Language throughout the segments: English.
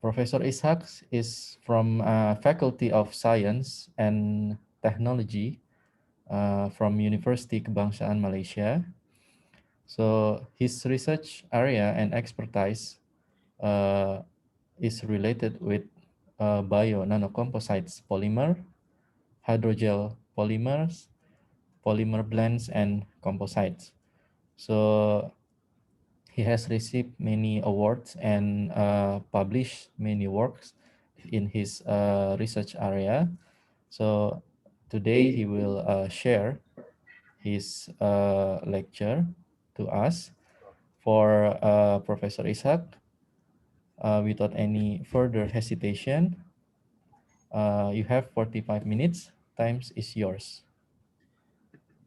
Professor Ishak is from Faculty of Science and Technology from University Kebangsaan Malaysia. So his research area and expertise uh, is related with bio nanocomposites polymer, hydrogel polymers, polymer blends, and composites. So he has received many awards and published many works in his research area. So today he will share his lecture to us. For Professor Ishak, without any further hesitation, you have 45 minutes. Times is yours.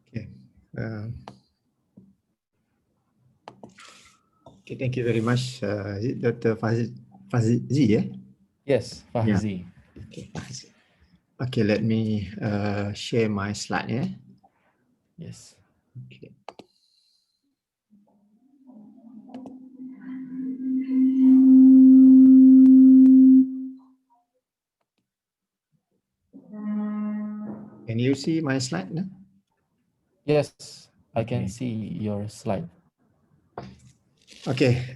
Okay. Okay, thank you very much, is it Dr. Fazzi, yeah? Yes, Yeah. Fahzi. Okay, Fazzi. Okay, let me share my slide, yeah? Yes. Okay. Can you see my slide now? Yes, I can Okay. see your slide. Okay,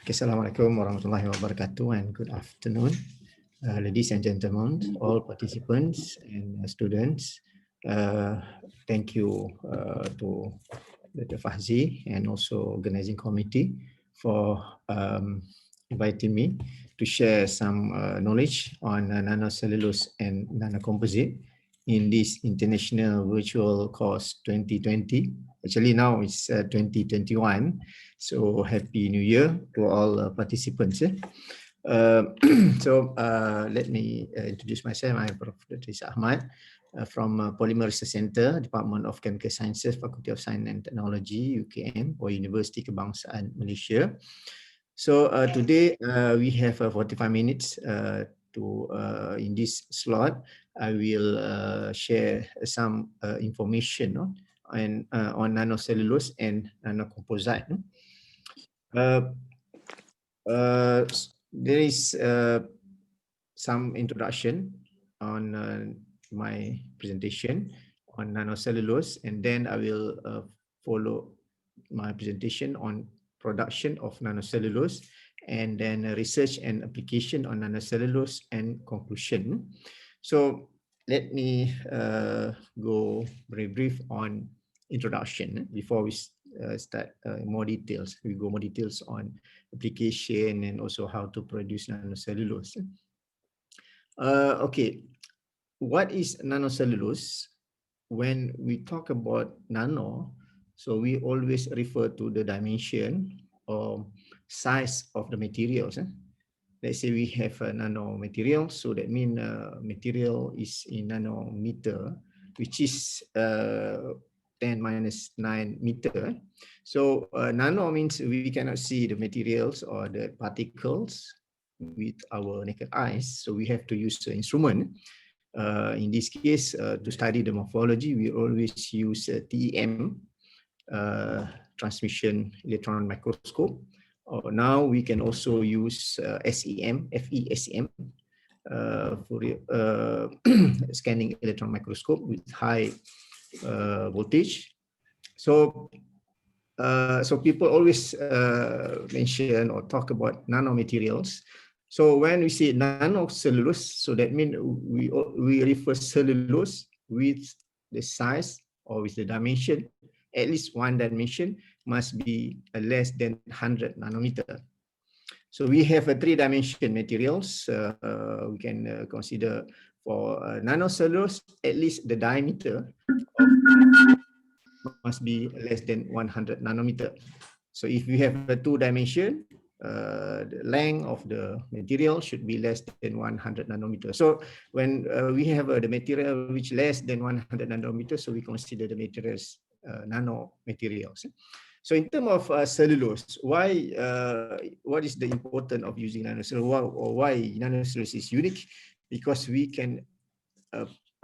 Assalamualaikum warahmatullahi wabarakatuh and good afternoon, ladies and gentlemen, all participants and students. Thank you to Dr. Fahzi and also organizing committee for inviting me to share some knowledge on nanocellulose and nanocomposite in this International Virtual Course 2020. Actually now it's 2021. So happy New Year to all participants. Let me introduce myself. I'm Prof. Ahmad from Polymer Research Center, Department of Chemical Sciences, Faculty of Science and Technology, UKM, or University Kebangsaan Malaysia. So today we have 45 minutes in this slot. I will share some information on nanocellulose and nanocomposite. There is some introduction on my presentation on nanocellulose, and then I will follow my presentation on production of nanocellulose, and then research and application on nanocellulose and conclusion. So let me go very brief on introduction before we start more details. We go more details on application and also how to produce nanocellulose. Okay, what is nanocellulose? When we talk about nano, so we always refer to the dimension or size of the materials. Let's say we have a nano material, so that means material is in nanometer, which is 10 minus 9 meter. So nano means we cannot see the materials or the particles with our naked eyes, so we have to use the instrument. In this case, to study the morphology, we always use TEM, transmission electron microscope. Now we can also use SEM, FESM, for scanning electron microscope with high voltage. So people always mention or talk about nanomaterials. So when we say nanocellulose, so that means we refer cellulose with the size or with the dimension, at least one dimension must be less than 100 nanometer. So we have a 3-dimension materials. We can consider for nanocellulose, at least the diameter must be less than 100 nanometer. So if we have a 2-dimension, the length of the material should be less than 100 nanometer. So when we have the material which less than 100 nanometer, so we consider the materials nano materials. So in terms of cellulose, what is the importance of using nanocellulose, or why nanocellulose is unique? Because we can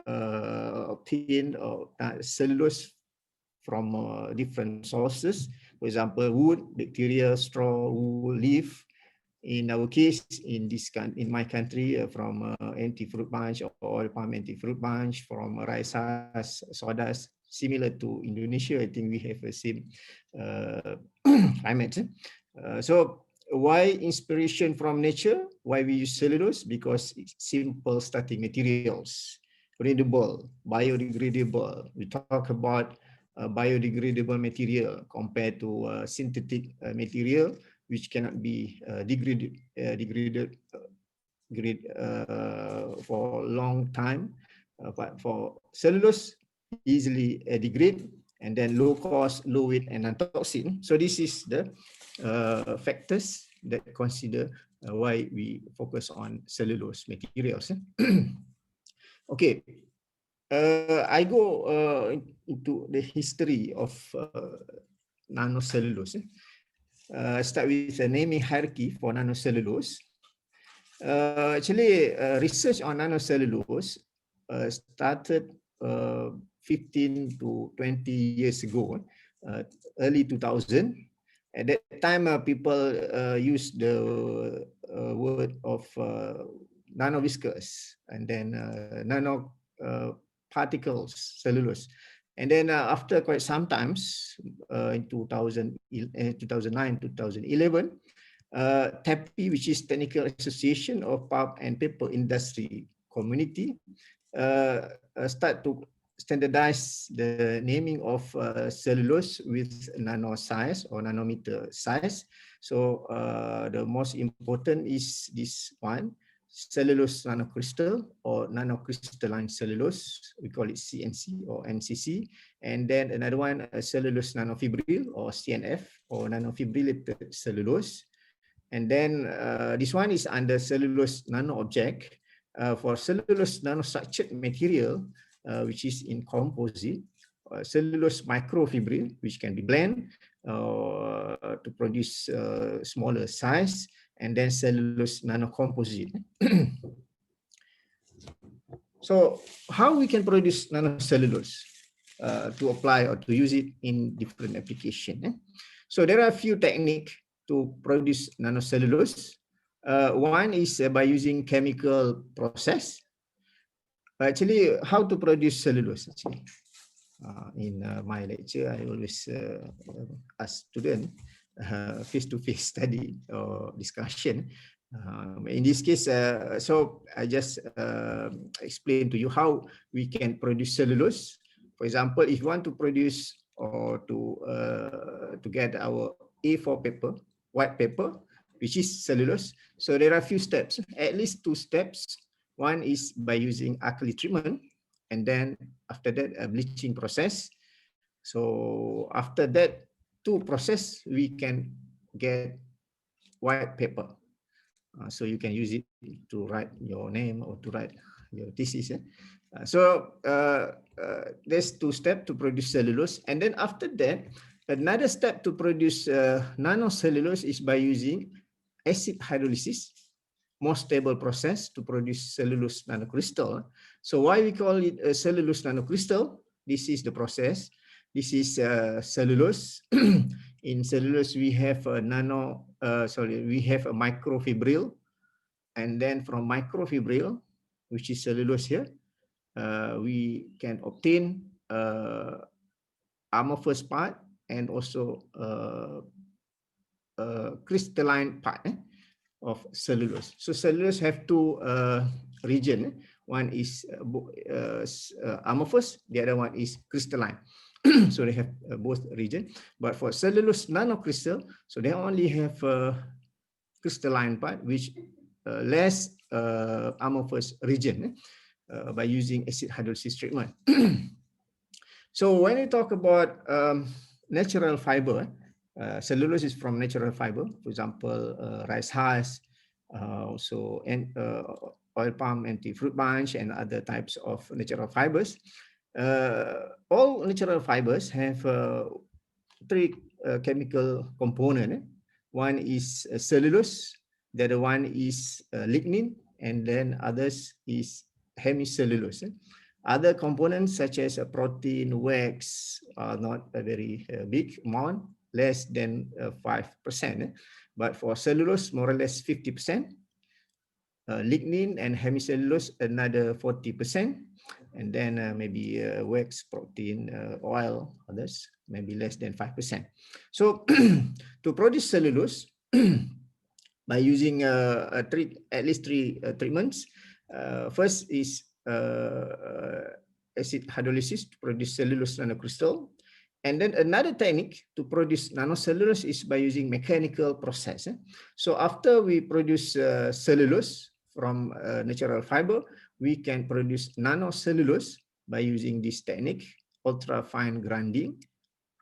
obtain cellulose from different sources. For example, wood, bacteria, straw, wool, leaf, In our case, in my country, from anti-fruit bunch or oil palm anti-fruit bunch, from rice husk, sawdust, similar to Indonesia. I think we have the same climate. So why inspiration from nature? Why we use cellulose? Because it's simple starting materials, readable, biodegradable. We talk about biodegradable material compared to synthetic material, which cannot be degraded for a long time. But for cellulose, easily degrade, and then low cost, low weight, and non-toxic. So this is the factors that consider why we focus on cellulose materials. Okay, I go into the history of nanocellulose. Start with a naming hierarchy for nanocellulose. Actually, research on nanocellulose started 15 to 20 years ago, early 2000. At that time, people used the word of nanoviscous and then nano particles, cellulose. And then after quite some times, in 2009, 2011, TAPI, which is Technical Association of Pulp and Paper Industry Community, start to standardize the naming of cellulose with nano size or nanometer size. So the most important is this one, cellulose nanocrystal or nanocrystalline cellulose. We call it CNC or NCC. And then another one, cellulose nanofibril or CNF or nanofibrillated cellulose. And then this one is under cellulose nano object. For cellulose nanostructured material, which is in composite, cellulose microfibril, which can be blend to produce smaller size, and then cellulose nanocomposite. So how we can produce nanocellulose to apply or to use it in different application? So there are a few techniques to produce nanocellulose. One is by using chemical process. Actually, how to produce cellulose? Actually, in my lecture, I always ask students face-to-face study or discussion. In this case, so I just explain to you how we can produce cellulose. For example, if you want to produce or to get our A4 paper, white paper, which is cellulose. So there are a few steps, at least 2 steps. One is by using alkali treatment, and then after that, a bleaching process. So after that 2 process, we can get white paper. So you can use it to write your name or to write your thesis. So there's 2 steps to produce cellulose. And then after that, another step to produce nanocellulose is by using acid hydrolysis, more stable process to produce cellulose nanocrystal. So why we call it a cellulose nanocrystal? This is the process. This is cellulose. In cellulose, we have a we have a microfibril, and then from microfibril, which is cellulose here, we can obtain amorphous part and also crystalline part of cellulose. So cellulose have 2 region. One is amorphous, the other one is crystalline. So they have both region. But for cellulose nanocrystal, so they only have crystalline part, which less amorphous region by using acid hydrolysis treatment. So when we talk about natural fiber, cellulose is from natural fiber, for example, rice husk, also oil palm anti-fruit bunch, and other types of natural fibers. All natural fibers have 3 chemical components. One is cellulose, the other one is lignin, and then others is hemicellulose. Other components such as protein, wax are not a very big amount. less than 5%. But for cellulose, more or less 50%. Lignin and hemicellulose, another 40%. And then maybe wax, protein, oil, others, maybe less than 5%. So to produce cellulose, by using at least three treatments. First is acid hydrolysis to produce cellulose nanocrystal. And then another technique to produce nanocellulose is by using mechanical process. So after we produce cellulose from natural fiber, we can produce nanocellulose by using this technique, ultra fine grinding,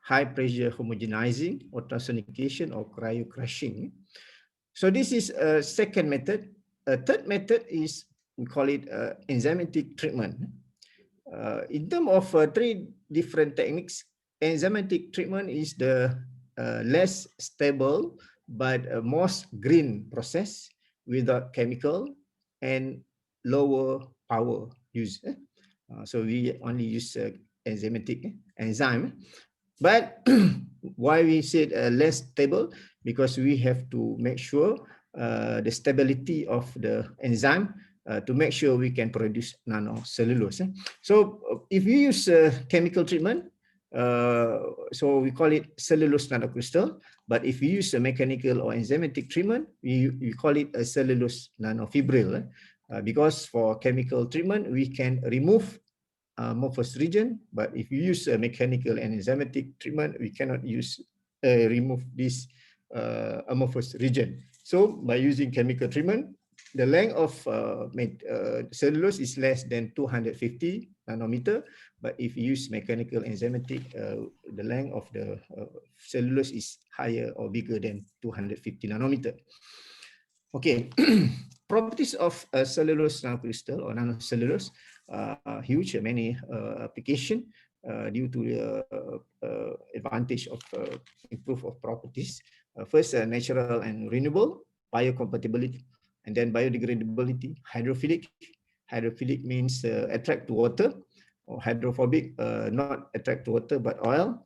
high pressure homogenizing, ultrasonication, or cryo crushing. So this is a second method. A third method is, we call it enzymatic treatment. In terms of three different techniques, enzymatic treatment is the less stable but most green process without chemical and lower power use. So we only use enzymatic enzyme. But why we said less stable? Because we have to make sure the stability of the enzyme to make sure we can produce nanocellulose. So if you use chemical treatment, so we call it cellulose nanocrystal. But if you use a mechanical or enzymatic treatment, we call it a cellulose nanofibril. Because for chemical treatment, we can remove amorphous region, but if you use a mechanical and enzymatic treatment, we cannot use remove this amorphous region. So by using chemical treatment, the length of cellulose is less than 250 nanometer, but if you use mechanical enzymatic, the length of the cellulose is higher or bigger than 250 nanometer. Okay, properties of cellulose nanocrystal or nanocellulose huge, many application due to the advantage of improve of properties. First, natural and renewable, biocompatibility, and then biodegradability, hydrophilic. Hydrophilic means attract to water, or hydrophobic, not attract to water but oil,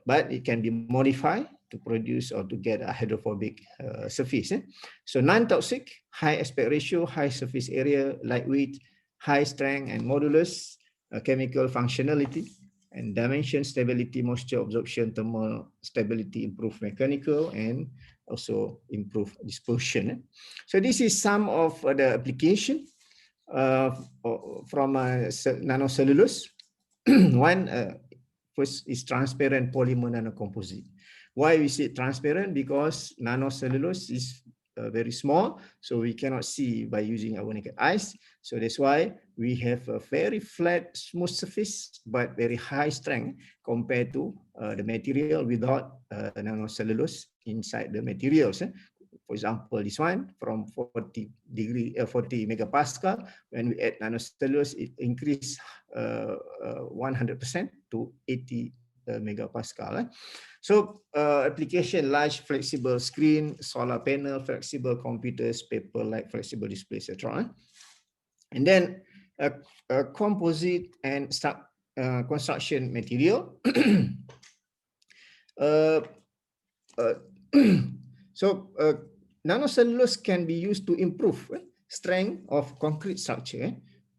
but it can be modified to produce or to get a hydrophobic surface. So non-toxic, high aspect ratio, high surface area, lightweight, high strength and modulus, chemical functionality, and dimension stability, moisture absorption, thermal stability, improve mechanical, and also improve dispersion. So this is some of the application from nanocellulose. One, first is transparent polymer nanocomposite. Why we say transparent? Because nanocellulose is very small, so we cannot see by using our naked eyes. So that's why we have a very flat, smooth surface, but very high strength compared to the material without nanocellulose inside the materials. For example, this one from 40 megapascal. When we add nanocellulose, it increase 100% to 80 megapascal. So application, large flexible screen, solar panel, flexible computers, paper like flexible display, etc. And then composite and construction material. So nanocellulose can be used to improve strength of concrete structure.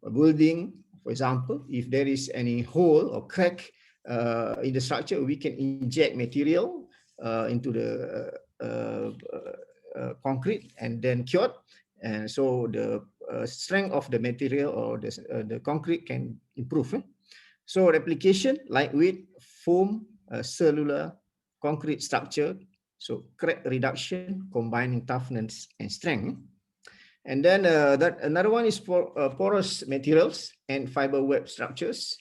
A building, for example, if there is any hole or crack in the structure, we can inject material into the concrete and then cured. And so the strength of the material or the concrete can improve. So application, lightweight, foam, cellular, concrete structure. So crack reduction, combining toughness and strength. And then that another one is for porous materials and fiber web structures.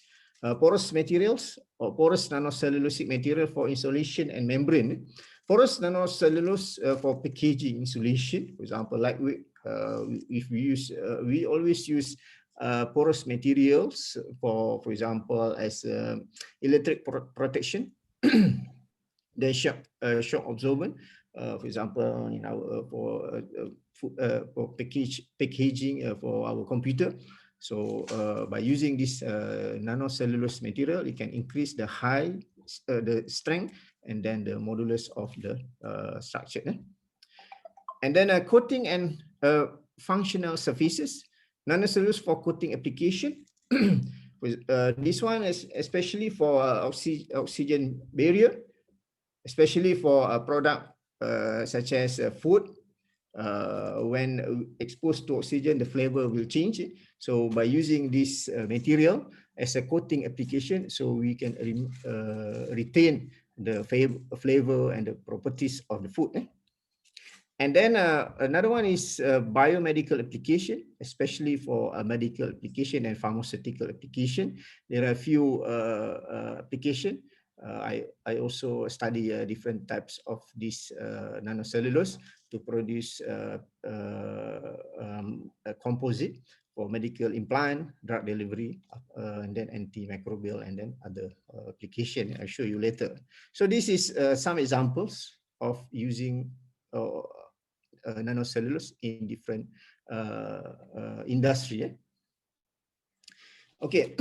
Porous materials or porous nanocellulosic material for insulation and membrane. Porous nanocellulose for packaging insulation, for example, lightweight. If we use, we always use porous materials for example, as electric protection, the shock absorbent. For example, in our for packaging for our computer. So by using this nanocellulose material, it can increase the the strength and then the modulus of the structure. And then coating and functional surfaces, nanocellulose for coating application. This one is especially for oxygen barrier, especially for a product such as food. When exposed to oxygen, the flavor will change. So by using this material as a coating application, so we can retain the flavor and the properties of the food. And then another one is biomedical application, especially for a medical application and pharmaceutical application. There are a few application. I also study different types of this nanocellulose to produce a composite for medical implant, drug delivery, and then antimicrobial, and then other application. I'll show you later. So this is some examples of using nanocellulose in different industry. Okay,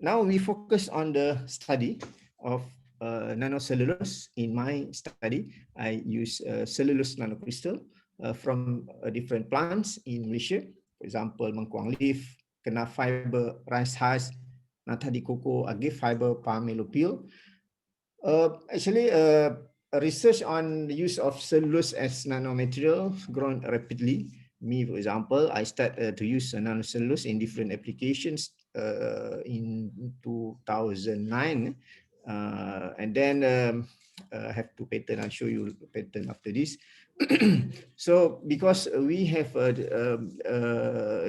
now we focus on the study of nanocellulose. In my study, I use cellulose nanocrystal from different plants in Malaysia. For example, mengkuang leaf, kenaf fiber, rice husk, nata de coco, agave fiber, palmetto peel. Actually, research on the use of cellulose as nanomaterial grown rapidly. Me, for example, I started to use nanocellulose in different applications in 2009. And then I have to patent. I'll show you the patent after this. So because we have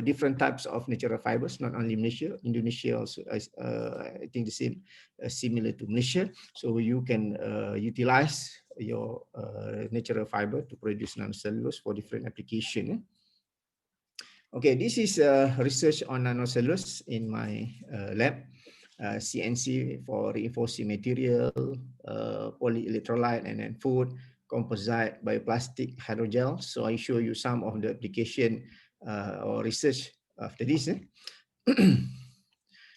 different types of natural fibers, not only Malaysia, Indonesia also, I think the same, similar to Malaysia. So you can utilize your natural fiber to produce nanocellulose for different application. Okay, this is research on nanocellulose in my lab. CNC for reinforcing material, polyelectrolyte, and then food, composite, bioplastic, hydrogel. So I show you some of the application or research after this.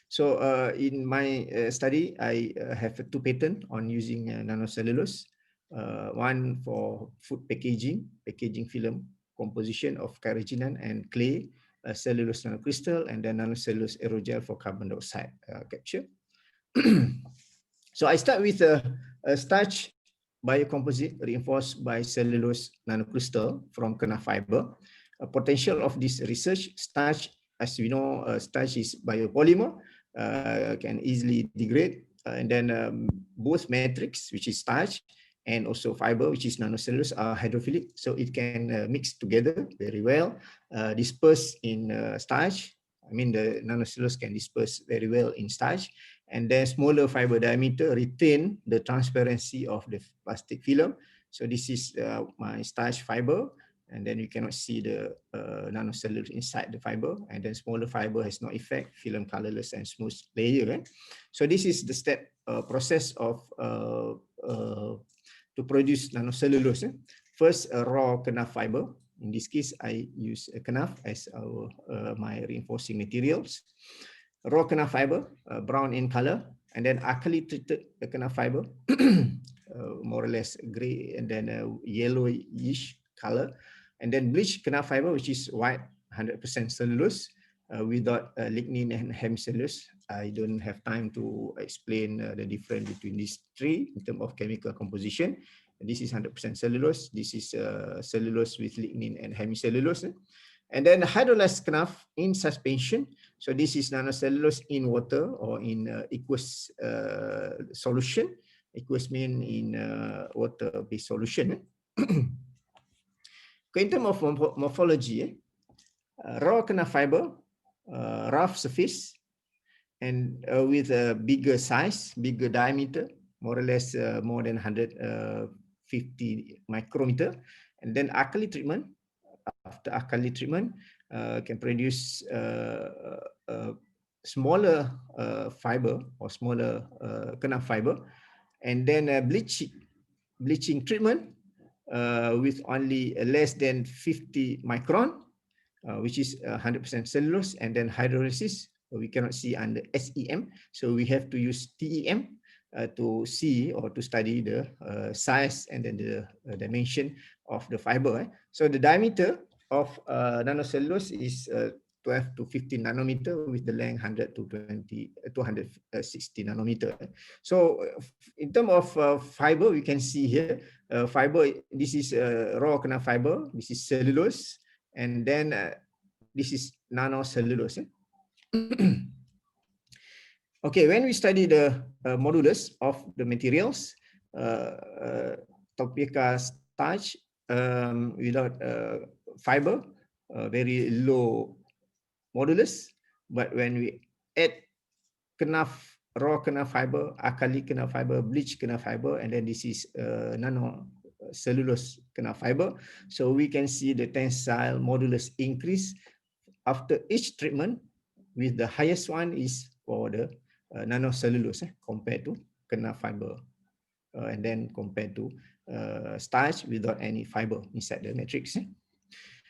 So in my study, I have 2 patents on using nanocellulose. One for food packaging film, composition of carrageenan and clay, cellulose nanocrystal, and then nanocellulose aerogel for carbon dioxide capture. So I start with a starch biocomposite reinforced by cellulose nanocrystal from kenaf fiber. A potential of this research: starch, as we know, starch is biopolymer, can easily degrade, and then both matrix, which is starch, and also fiber, which is nanocellulose, are hydrophilic, so it can mix together very well, disperse in starch. I mean, the nanocellulose can disperse very well in starch, and then smaller fiber diameter retain the transparency of the plastic film. So this is my starch fiber, and then you cannot see the nanocellulose inside the fiber, and then smaller fiber has no effect, film colorless and smooth layer. Right? So this is the step process of to produce nanocellulose. First, raw kenaf fiber. In this case, I use kenaf as my reinforcing materials. Raw kenaf fiber, brown in color, and then alkali treated kenaf fiber, more or less gray, and then yellowish color, and then bleached kenaf fiber, which is white, 100% cellulose, without lignin and hemicellulose. I don't have time to explain the difference between these three in terms of chemical composition. This is 100% cellulose. This is cellulose with lignin and hemicellulose. And then hydrolyzed kenaf in suspension. So this is nanocellulose in water or in aqueous solution. Aqueous mean in water-based solution. In terms of morphology, raw kenaf fiber, rough surface, and with a bigger size, bigger diameter, more or less more than 150 micrometer. And then alkali treatment. After alkali treatment, can produce smaller fiber or smaller kenaf fiber. And then bleaching treatment with only less than 50 micron, which is 100% cellulose, and then hydrolysis we cannot see under SEM, so we have to use TEM. to see or to study the size and then the dimension of the fiber. So the diameter of nanocellulose is 12 to 15 nanometer with the length 100 to 260 nanometer. So in terms of fiber, we can see here fiber. This is raw kernel fiber. This is cellulose, and then this is nanocellulose. Okay, when we study the modulus of the materials, Topeka starch without fiber, very low modulus. But when we add raw kernel fiber, alkali kernel fiber, bleach kernel fiber, and then this is nano cellulose kernel fiber, so we can see the tensile modulus increase after each treatment, with the highest one is for the nanocellulose compared to kernel fiber, and then compared to starch without any fiber inside the matrix.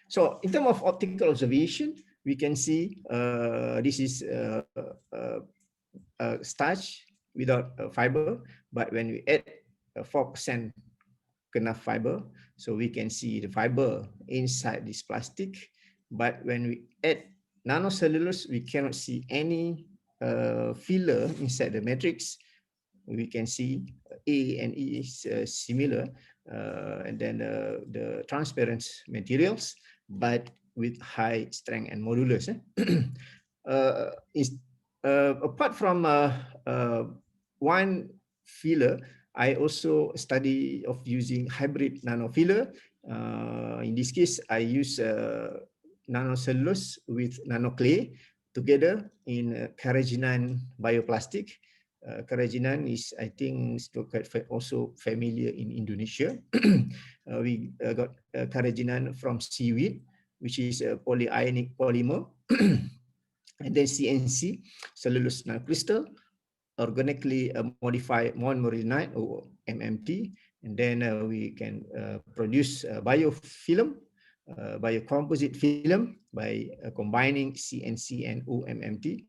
So in terms of optical observation, we can see this is starch without fiber, but when we add 4% kernel fiber, so we can see the fiber inside this plastic. But when we add nanocellulose, we cannot see any filler inside the matrix. We can see A and E is similar, and then the transparent materials, but with high strength and modulus. Apart from one filler, I also study of using hybrid nanofiller. In this case, I use nanocellulose with nanoclay together in carrageenan bioplastic. Carrageenan is, I think, also familiar in Indonesia. We got carrageenan from seaweed, which is a polyionic polymer. And then CNC, cellulose nanocrystal, organically modified monomerinide or MMT, and then we can produce biofilm, biocomposite film by combining CNC and OMMT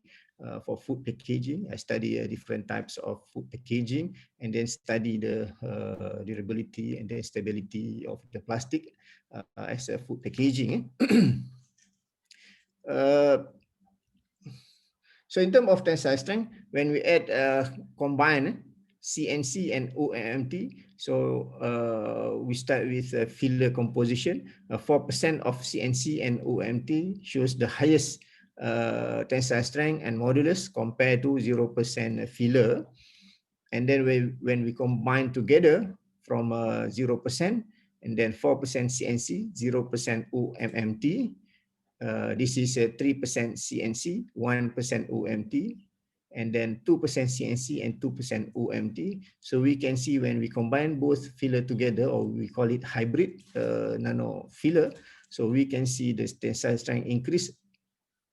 for food packaging. I study different types of food packaging, and then study the durability and the stability of the plastic as a food packaging. So in terms of tensile strength, when we add combine CNC and OMMT, so we start with filler composition. 4% of CNC and OMT shows the highest tensile strength and modulus compared to 0% filler. And then when we combine together from 0% and then 4% CNC, 0% OMMT, this is a 3% CNC, 1% OMT, and then 2% CNC and 2% OMT. So we can see when we combine both filler together, or we call it hybrid nano filler, so we can see the tensile strength increase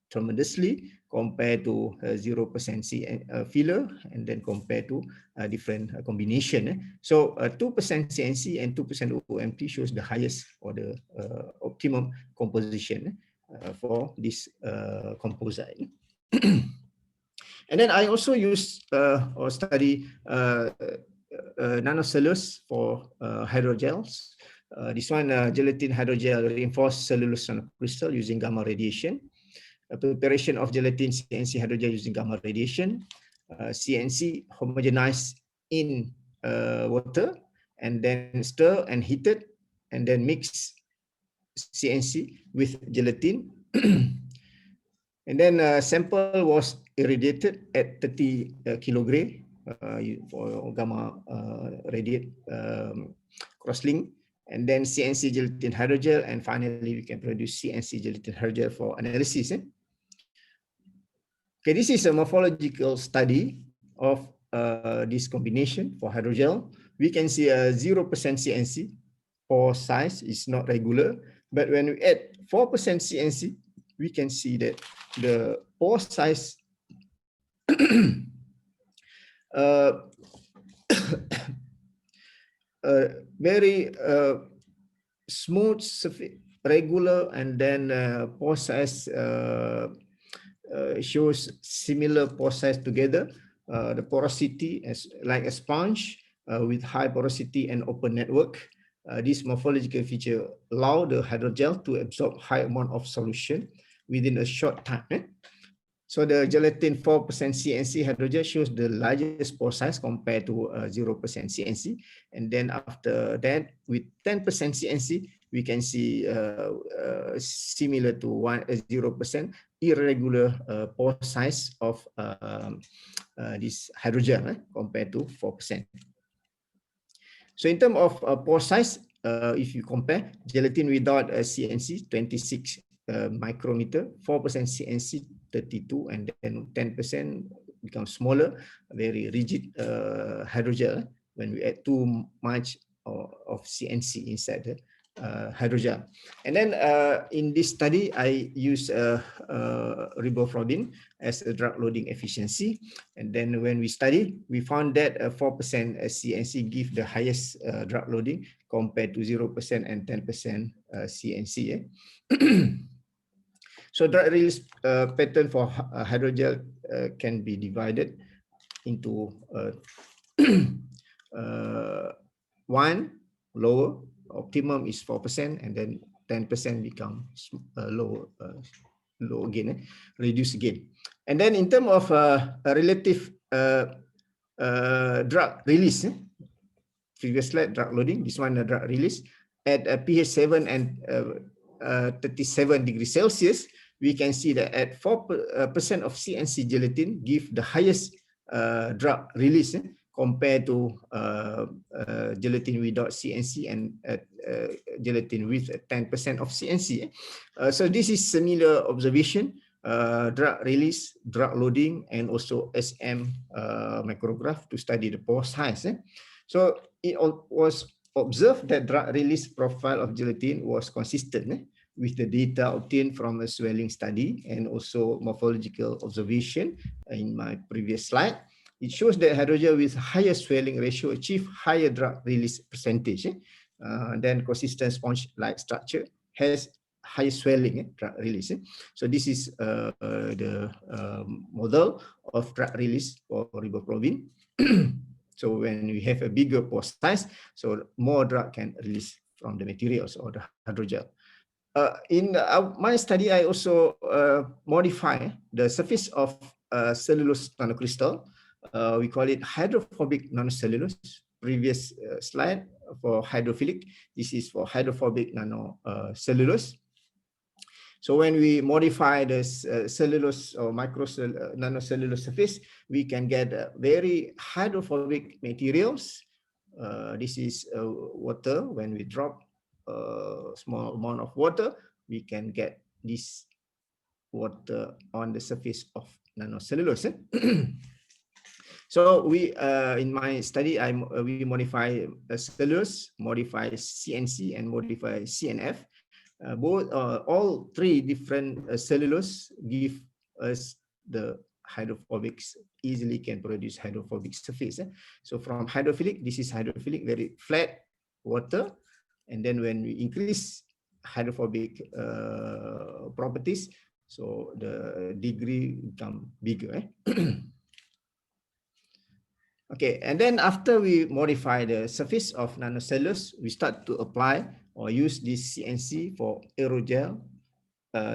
tremendously compared to 0% filler, and then compared to a different combination. So 2% CNC and 2% OMT shows the highest or the optimum composition for this composite. And then I also use or study nanocellulose for hydrogels. This one, gelatin hydrogel reinforced cellulose nanocrystal using gamma radiation. Preparation of gelatin CNC hydrogel using gamma radiation. CNC homogenized in water, and then stir and heated, and then mix CNC with gelatin. And then sample was irradiated at 30 kilogray for gamma radiate crosslink, and then CNC gelatin hydrogel, and finally we can produce CNC gelatin hydrogel for analysis. Okay, this is a morphological study of this combination for hydrogel. We can see a 0% CNC, pore size is not regular, but when we add 4% CNC, we can see that the pore size very smooth, regular, and then pore size shows similar pore size together the porosity as like a sponge with high porosity and open network. This morphological feature allow the hydrogel to absorb high amount of solution within a short time. So the gelatin 4% CNC hydrogel shows the largest pore size compared to 0% CNC. And then after that, with 10% CNC, we can see similar to 0% irregular pore size of this hydrogel compared to 4%. So in terms of pore size, if you compare gelatin without a CNC, 26 micrometer, 4% CNC, 32, and then 10% becomes smaller, very rigid hydrogel when we add too much of CNC inside the hydrogel. And then in this study, I use riboflavin as a drug loading efficiency. And then when we study, we found that 4% CNC give the highest drug loading compared to 0% and 10% CNC. So drug release pattern for hydrogel can be divided into one, lower, optimum is 4%, and then 10% becomes low again, reduce again. And then in terms of relative drug release, previous slide, drug loading, this one drug release, at pH 7 and 37 degrees Celsius, we can see that at 4% of CNC gelatin give the highest drug release compared to gelatin without CNC and gelatin with 10% of CNC. So this is similar observation, drug release, drug loading, and also SM micrograph to study the pore size. So it was observed that drug release profile of gelatin was consistent with the data obtained from a swelling study and also morphological observation in my previous slide. It shows that hydrogel with higher swelling ratio achieve higher drug release percentage. Then consistent sponge-like structure has high swelling drug release. So this is the model of drug release for riboflavin. So when we have a bigger pore size, so more drug can release from the materials or the hydrogel. In my study, I also modify the surface of cellulose nanocrystal. We call it hydrophobic nanocellulose. Previous slide for hydrophilic. This is for hydrophobic nanocellulose. So when we modify the cellulose or nanocellulose surface, we can get very hydrophobic materials. This is water. When we drop a small amount of water, we can get this water on the surface of nanocellulose. So we, in my study, we modify cellulose, modify CNC, and modify CNF. All three different cellulose give us the hydrophobics, easily can produce hydrophobic surface. So from hydrophilic, this is hydrophilic, very flat water. And then when we increase hydrophobic properties, so the degree become bigger. Okay, and then after we modify the surface of nanocellulose, we start to apply or use this CNC for aerogel.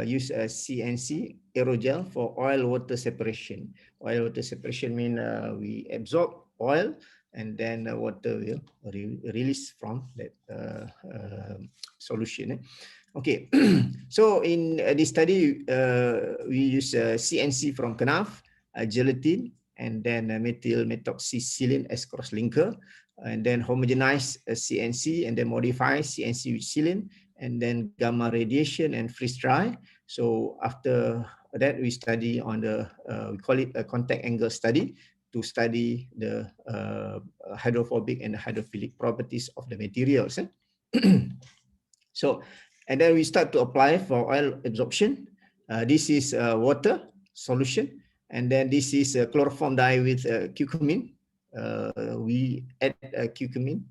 Use a CNC aerogel for oil-water separation. Oil-water separation means we absorb oil and then water will release from that solution. Okay, so in this study, we use CNC from Knaf, gelatin, and then methyl methoxysilane as cross-linker, and then homogenize CNC, and then modify CNC with silane, and then gamma radiation and freeze dry. So after that, we study on the, we call it a contact angle study to study the hydrophobic and hydrophilic properties of the materials. So, and then we start to apply for oil absorption. This is water solution. And then this is chloroform dye with curcumin. We add curcumin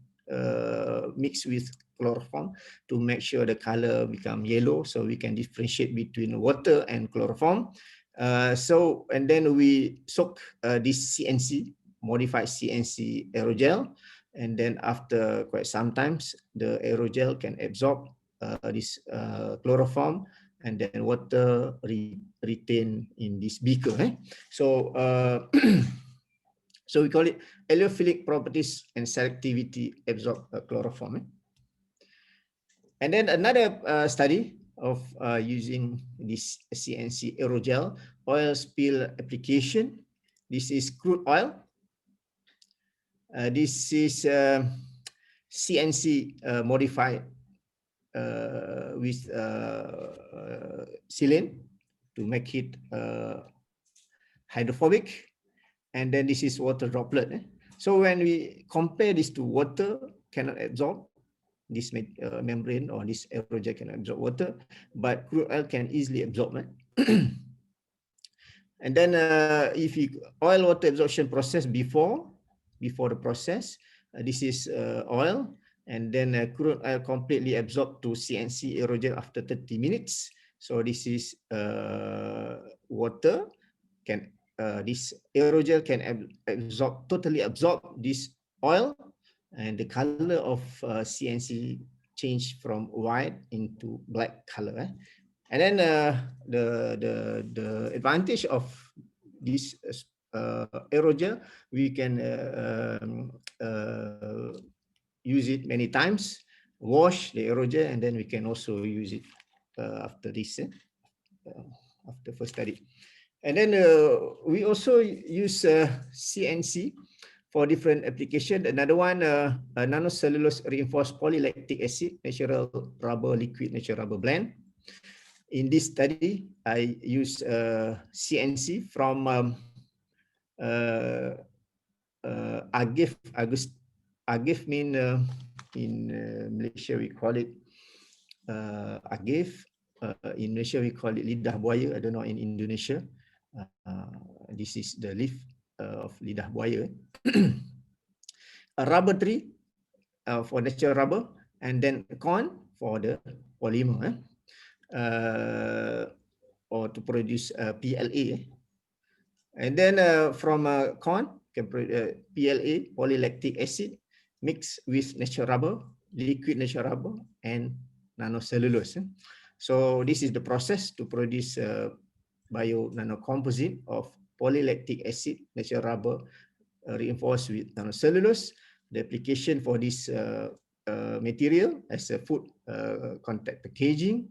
mixed with chloroform to make sure the color become yellow, so we can differentiate between water and chloroform. So, and then we soak this CNC, modified CNC aerogel, and then after quite some times, the aerogel can absorb this chloroform, and then water retain in this beaker. So, so we call it alveophilic properties and selectivity absorb chloroform. And then another study of using this CNC aerogel oil spill application. This is crude oil. This is CNC modified with silane to make it hydrophobic. And then this is water droplet. So when we compare this to water, cannot absorb this membrane, or this aerogel can absorb water, but crude oil can easily absorb. And then if you oil water absorption process before the process, this is oil, and then crude oil completely absorbed to CNC aerogel after 30 minutes. So this is water. This aerogel can totally absorb this oil, and the color of CNC change from white into black color. And then the advantage of this aerogel, we can use it many times, wash the aerogel, and then we can also use it after this, after first study. And then we also use CNC for different application. Another one, nanocellulose reinforced polylactic acid, natural rubber, liquid natural rubber blend. In this study, I use CNC from agif mean in Malaysia we call it agif. In Malaysia we call it lidah buaya. I don't know in Indonesia. This is the leaf of lidah buaya. A rubber tree for natural rubber, and then corn for the polymer, or to produce PLA. And then from corn, can produce PLA, polylactic acid, mixed with natural rubber, liquid natural rubber, and nanocellulose. So this is the process to produce bio nanocomposite of polylactic acid, natural rubber, reinforced with nanocellulose. The application for this material as a food contact packaging,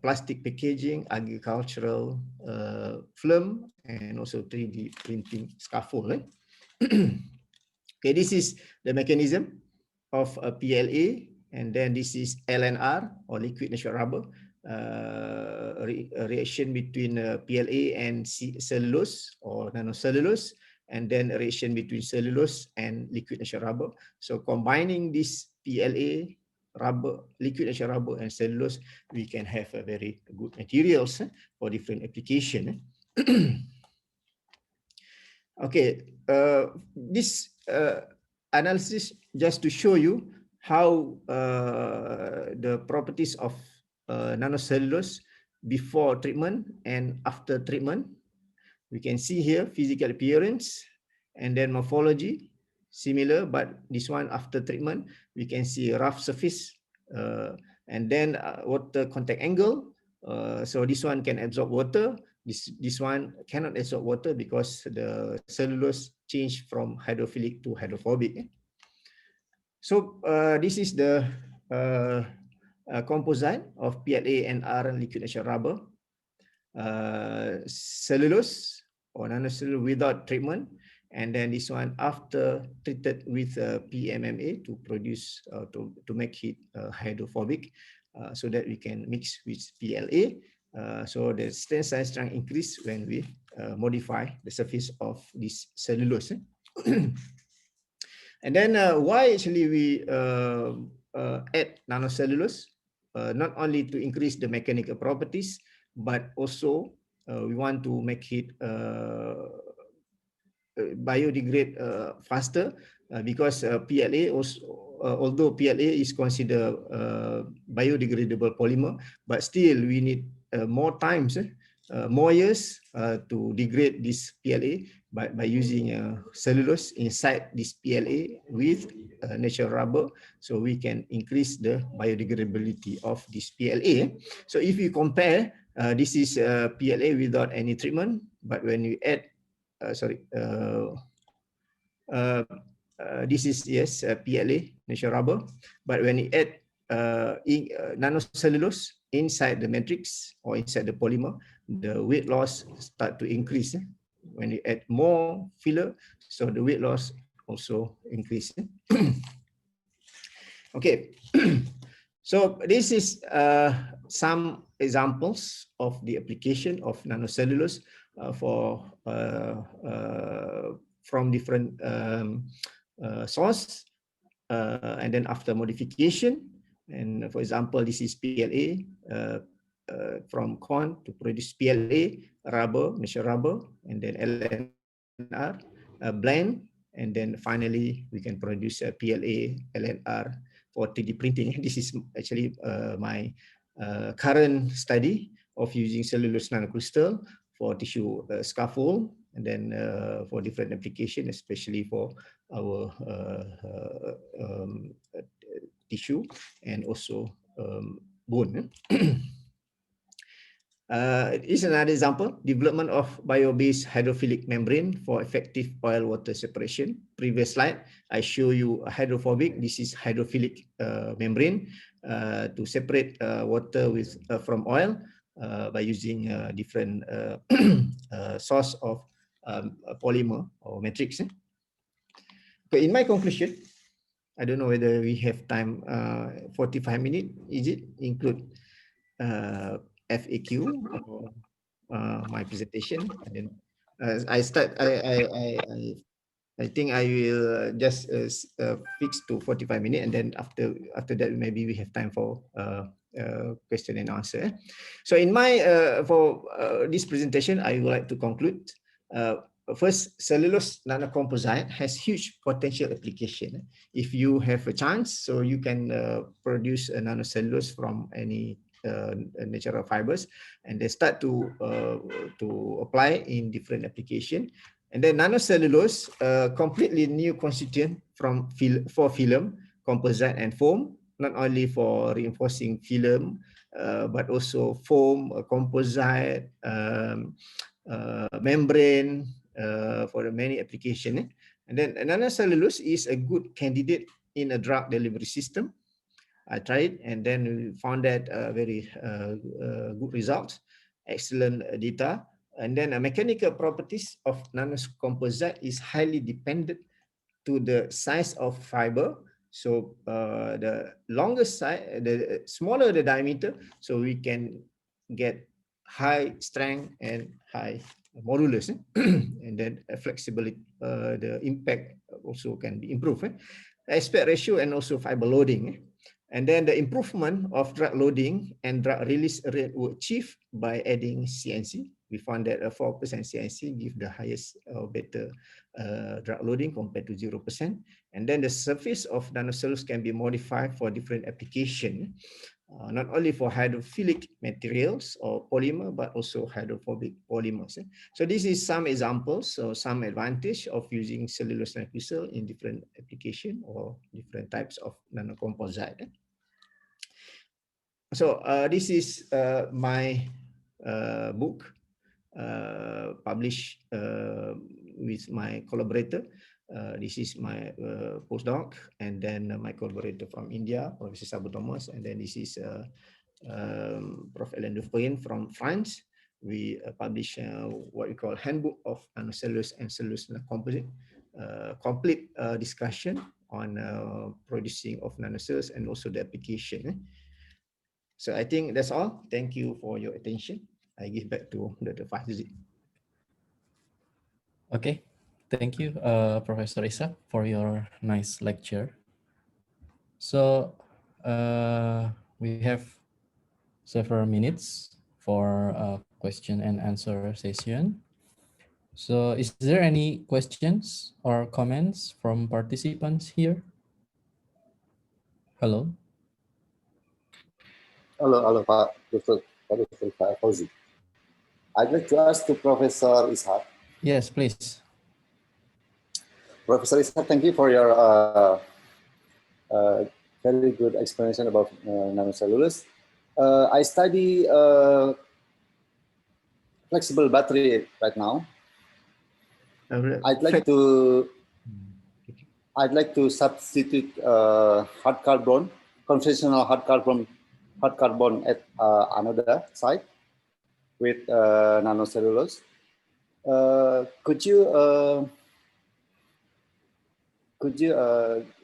plastic packaging, agricultural film, and also 3D printing scaffold. Okay, this is the mechanism of a PLA, and then this is LNR, or liquid natural rubber, reaction between PLA and cellulose or nanocellulose, and then a reaction between cellulose and liquid natural rubber. So combining this PLA, rubber, liquid natural rubber, and cellulose, we can have a very good materials for different application. Okay, this analysis just to show you how the properties of nanocellulose before treatment and after treatment. We can see here physical appearance, and then morphology similar, but this one after treatment we can see a rough surface, and then water contact angle. So this one can absorb water. This one cannot absorb water because the cellulose changed from hydrophilic to hydrophobic. So this is the composite of PLA and R liquid natural rubber. Cellulose or nanocellulose without treatment, and then this one after treated with PMMA to produce to make it hydrophobic, so that we can mix with PLA. So the tensile strength increase when we modify the surface of this cellulose. And then why actually we add nanocellulose? Not only to increase the mechanical properties, but also we want to make it biodegrade faster, because PLA also, although PLA is considered biodegradable polymer, but still we need more times more years to degrade this PLA by using cellulose inside this PLA with natural rubber, so we can increase the biodegradability of this PLA. So if you compare, this is PLA without any treatment, but when you add, this is, yes, PLA, natural rubber, but when you add nanocellulose inside the matrix or inside the polymer, the weight loss start to increase. When you add more filler, so the weight loss also increase. Okay, so this is some examples of the application of nanocellulose from different source, and then after modification. And for example, this is PLA from corn to produce PLA, rubber, natural rubber, and then LNR, blend, and then finally we can produce a PLA, LNR for 3D printing. This is actually my current study of using cellulose nanocrystal for tissue scaffold, and then for different application, especially for our tissue and also bone. Is another example, development of bio-based hydrophilic membrane for effective oil-water separation. Previous slide, I show you hydrophobic. This is hydrophilic membrane to separate water from oil by using different source of polymer or matrix. So in my conclusion, I don't know whether we have time, 45 minutes, is it include FAQ or my presentation? And then I think I will just fix to 45 minutes, and then after that maybe we have time for question and answer. So in my for this presentation, I would like to conclude. First, cellulose nanocomposite has huge potential application. If you have a chance, so you can produce a nanocellulose from any natural fibers, and they start to apply in different application. And then nanocellulose, completely new constituent for film, composite, and foam, not only for reinforcing film, but also foam, composite, membrane, for the many application. And then nanocellulose is a good candidate in a drug delivery system. I tried, and then we found that very good results, excellent data. And then mechanical properties of nanocomposite is highly dependent to the size of fiber. So the longer size, the smaller the diameter, so we can get high strength and high modulus, and then flexibility, the impact also can be improved. Aspect ratio and also fiber loading. And then the improvement of drug loading and drug release rate were achieved by adding CNC. We found that a 4% CNC give the highest or better drug loading compared to 0%. And then the surface of nanocellulose can be modified for different application, not only for hydrophilic materials or polymer, but also hydrophobic polymers. So this is some examples or some advantage of using cellulose nanocrystal in different application or different types of nanocomposite. So this is my book published with my collaborator. This is my postdoc, and then my collaborator from India, Professor Sabu Thomas, and then this is Prof. Alain Dufresne from France. We publish what we call Handbook of Nanocellulose and Cellulose Composite, complete discussion on producing of nanocellulose and also the application. So I think that's all. Thank you for your attention. I give back to Dr. Fahzi. Okay, thank you, Professor Ishak, for your nice lecture. So we have several minutes for a question and answer session. So is there any questions or comments from participants here? Hello? Halo Pak Fauzi. I'd like to ask to Professor Ishak. Yes, please. Professor Ishak, thank you for your very good explanation about nanocellulose. I study flexible battery right now. I'd like to substitute hard carbon, conventional hard carbon at another site with nanocellulose. Could you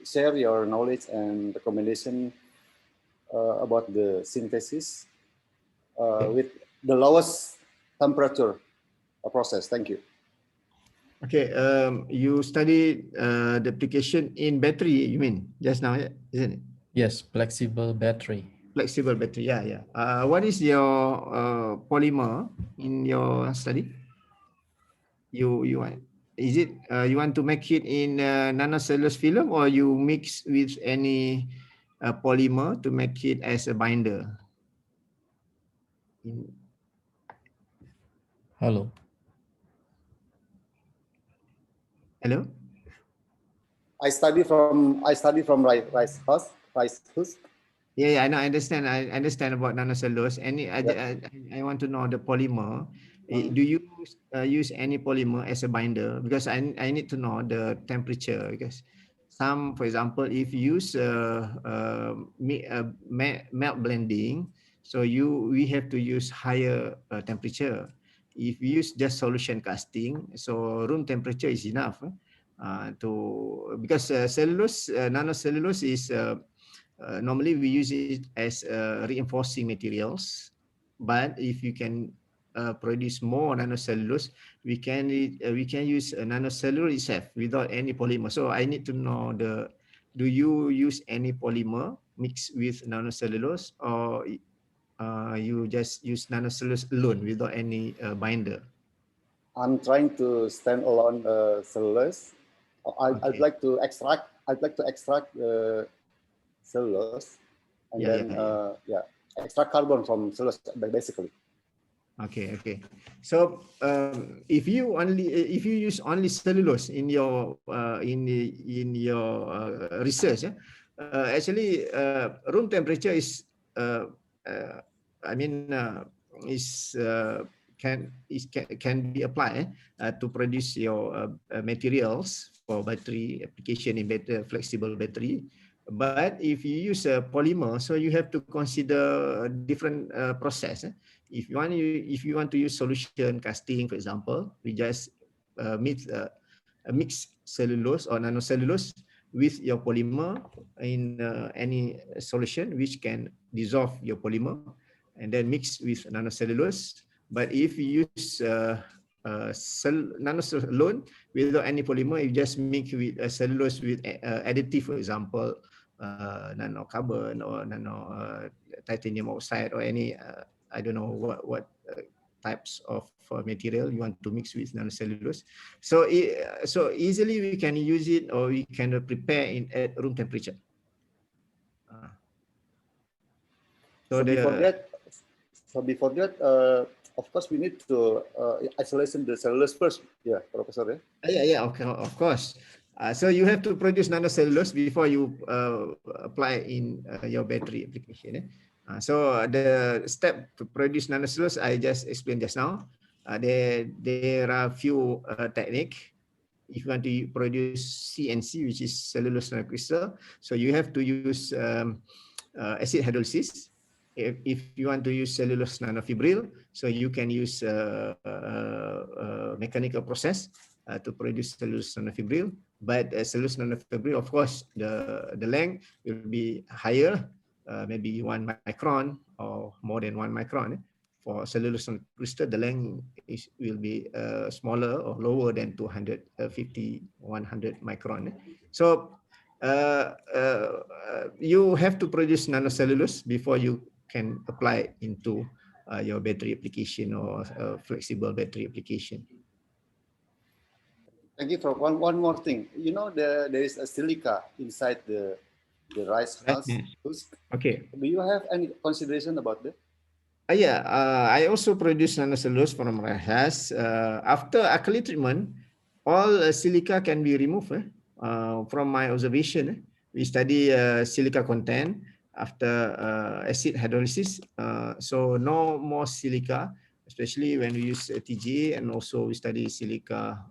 share your knowledge and recommendation about the synthesis with the lowest temperature process? Thank you. Okay, you studied the application in battery, you mean, just now, isn't it? Yes, flexible battery. Flexible battery, yeah. What is your polymer in your study? You want, is it you want to make it in nanocellulose film, or you mix with any polymer to make it as a binder? Hello. Hello. I study from rice husk. Yeah, I understand. I understand about nanocellulose. I want to know the polymer. Do you use any polymer as a binder? Because I need to know the temperature. Because some, for example, if you use melt blending, so we have to use higher temperature. If you use just solution casting, so room temperature is enough because nanocellulose is. Normally we use it as reinforcing materials, but if you can produce more nanocellulose, we can use a nanocellulose itself without any polymer. So I need to know do you use any polymer mixed with nanocellulose, or you just use nanocellulose alone without any binder? I'm trying to stand alone cellulose. I'd like to extract cellulose, and then extract carbon from cellulose basically. Okay. So if you use only cellulose in your research, actually room temperature is can be applied to produce your materials for battery application in flexible battery. But if you use a polymer, so you have to consider a different process. If you want to use solution casting, for example, we just mix cellulose or nanocellulose with your polymer in any solution which can dissolve your polymer, and then mix with nanocellulose. But if you use nanocellulose alone without any polymer, you just mix with cellulose with additive, for example, nano carbon or nano titanium oxide or any I don't know what types of material you want to mix with nanocellulose. So easily we can use it, or we can prepare at room temperature. Before that, of course, we need to isolation the cellulose first. Yeah, Professor. Yeah. Okay, of course. So you have to produce nanocellulose before you apply in your battery application. So the step to produce nanocellulose I just explained just now. There are few techniques. If you want to produce CNC, which is cellulose nanocrystal, so you have to use acid hydrolysis. If you want to use cellulose nanofibril, so you can use mechanical process to produce cellulose nanofibril. But cellulose nanofibril, of course, the length will be higher, maybe 1 micron or more than 1 micron. For cellulose crystal, the length will be smaller or lower than 250, 100 micron. So you have to produce nanocellulose before you can apply into your battery application or flexible battery application. Thank you, Prof. One more thing. You know, there is a silica inside the rice husk. Okay. Do you have any consideration about that? Yeah, I also produce nanocellulose from rice. After alkali treatment, all silica can be removed. From my observation, we study silica content after acid hydrolysis. So no more silica, especially when we use TGA, and also we study silica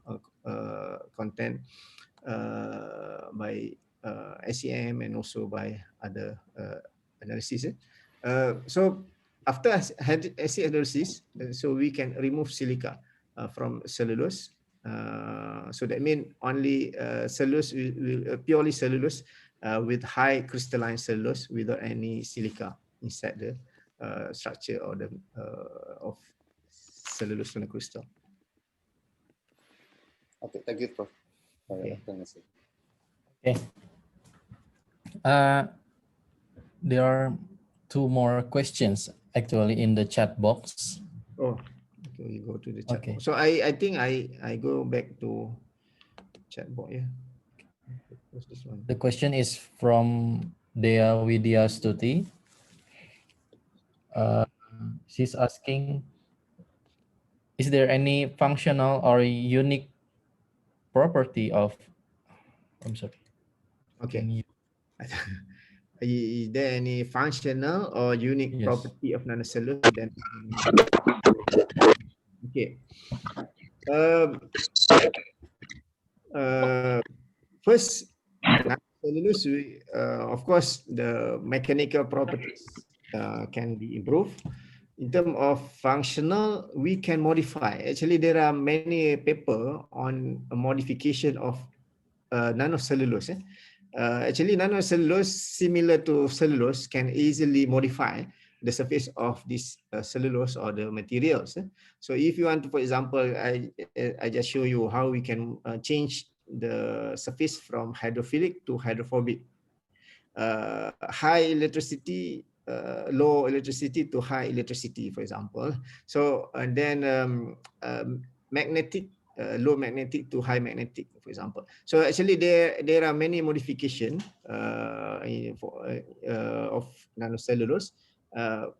content by SEM and also by other analysis. So after acid hydrolysis, so we can remove silica from cellulose. So that means only cellulose, purely cellulose with high crystalline cellulose without any silica inside the structure or the of cellulose monocrystal. Okay, thank you, Prof. Okay. Okay. There are two more questions actually in the chat box. Oh, okay, we go to the chat Okay. box. So I think I go back to chat box. Yeah. What's this one? The question is from Dea Widya Stuti. She's asking, is there any functional or unique property of, I'm sorry. Okay. Is there any functional or unique Yes. property of nanocellulose? Then, okay. First, nanocellulose, of course, the mechanical properties can be improved. In terms of functional, we can modify. Actually, there are many papers on a modification of nanocellulose. Actually, nanocellulose, similar to cellulose, can easily modify the surface of this cellulose or the materials. So if you want to, for example, I just show you how we can change the surface from hydrophilic to hydrophobic. High electricity, low electricity to high electricity, for example. So and then magnetic, low magnetic to high magnetic, for example. So actually there are many modifications of nanocellulose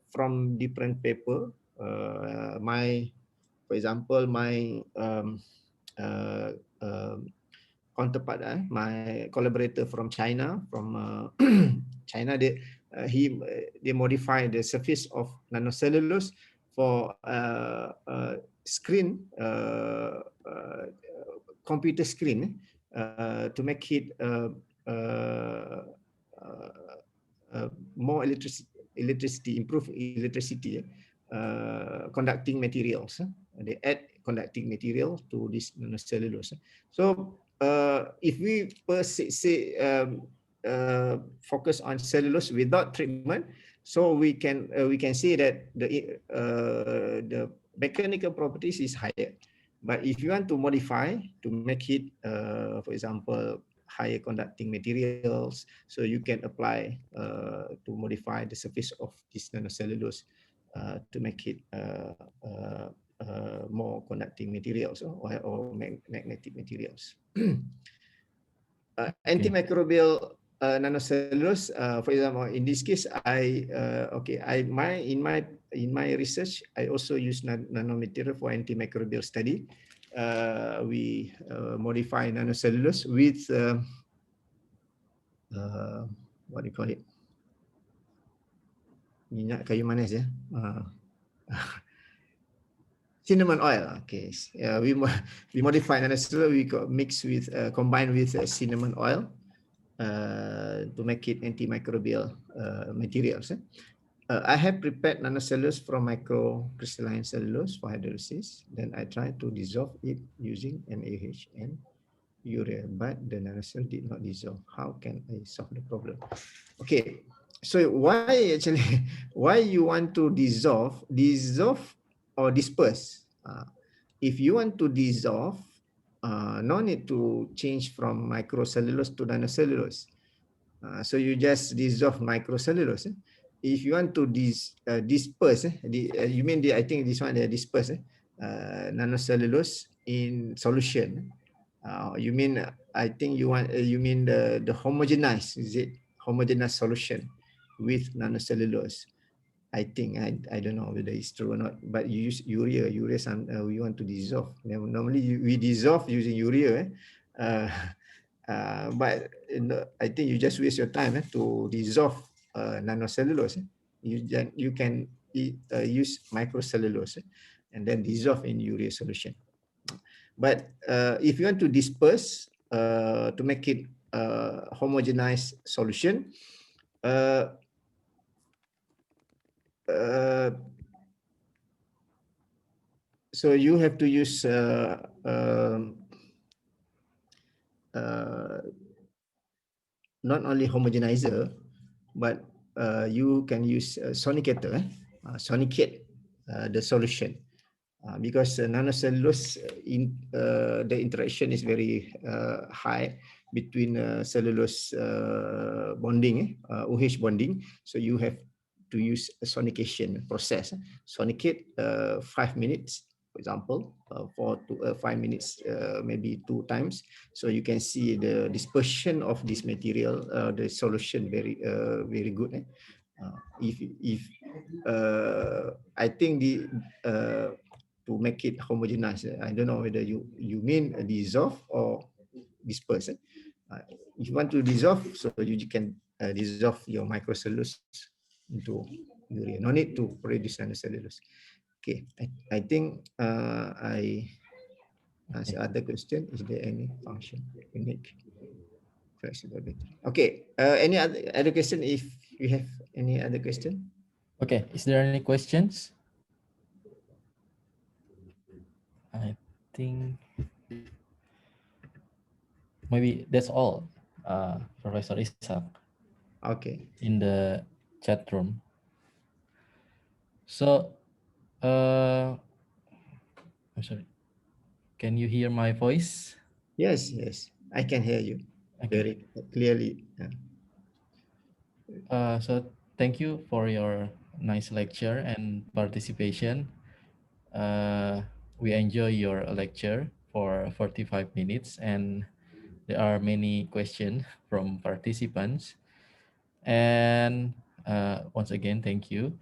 from different paper. For example, my counterpart, my collaborator from China, China, they modify the surface of nanocellulose for screen, computer screen, to make it more electricity, improve electricity, conducting materials. They add conducting material to this nanocellulose. So if we focus on cellulose without treatment, so we can see that the mechanical properties is higher. But if you want to modify to make it, for example, higher conducting materials, so you can apply to modify the surface of this nanocellulose to make it more conducting materials or magnetic materials. Antimicrobial nanocellulose, for example, in this case, in my research, I also use nanomaterial for antimicrobial study. We modify nanocellulose with what do you call it? Minyak kayu manis, ya. Cinnamon oil. Okay, we modify nanocellulose. We mix with combine with cinnamon oil to make it antimicrobial materials. I have prepared nanocellulose from microcrystalline cellulose for hydrolysis. Then I try to dissolve it using NaOH and urea, but the nanocellulose did not dissolve. How can I solve the problem? Okay, so why you want to dissolve or disperse? If you want to dissolve, no need to change from microcellulose to nanocellulose. So you just dissolve microcellulose. If you want to disperse, you mean I think this one, disperse nanocellulose in solution. You mean, I think you mean the homogenized, is it homogenized solution with nanocellulose? I think I don't know whether it's true or not, but you use urea. We want to dissolve. Normally we dissolve using urea. Uh, but I think you just waste your time to dissolve nanocellulose. You can use microcellulose and then dissolve in urea solution. But if you want to disperse to make it homogenized solution, uh, uh, so you have to use uh, not only homogenizer, but you can use sonicator, sonicate the solution. Because nanocellulose the interaction is very high between cellulose bonding, OH bonding. So you have to use a sonication process. Sonicate 5 minutes, for example, 5 minutes, maybe 2 times. So you can see the dispersion of this material, the solution very good. If I think to make it homogeneous. I don't know whether you mean dissolve or disperse. If you want to dissolve, so you can dissolve your microcellulose into urea. No need to produce nanocellulose. Okay, I think I answer other question. Is there any function unique flexible battery? Okay, any other question? If you have any other question? Okay, is there any questions? I think maybe that's all, Professor Ishak, Okay. in the chat room. So, I'm sorry. Can you hear my voice? Yes, I can hear you Okay. very clearly. So thank you for your nice lecture and participation. Uh, we enjoy your lecture for 45 minutes, and there are many questions from participants. And once again, thank you.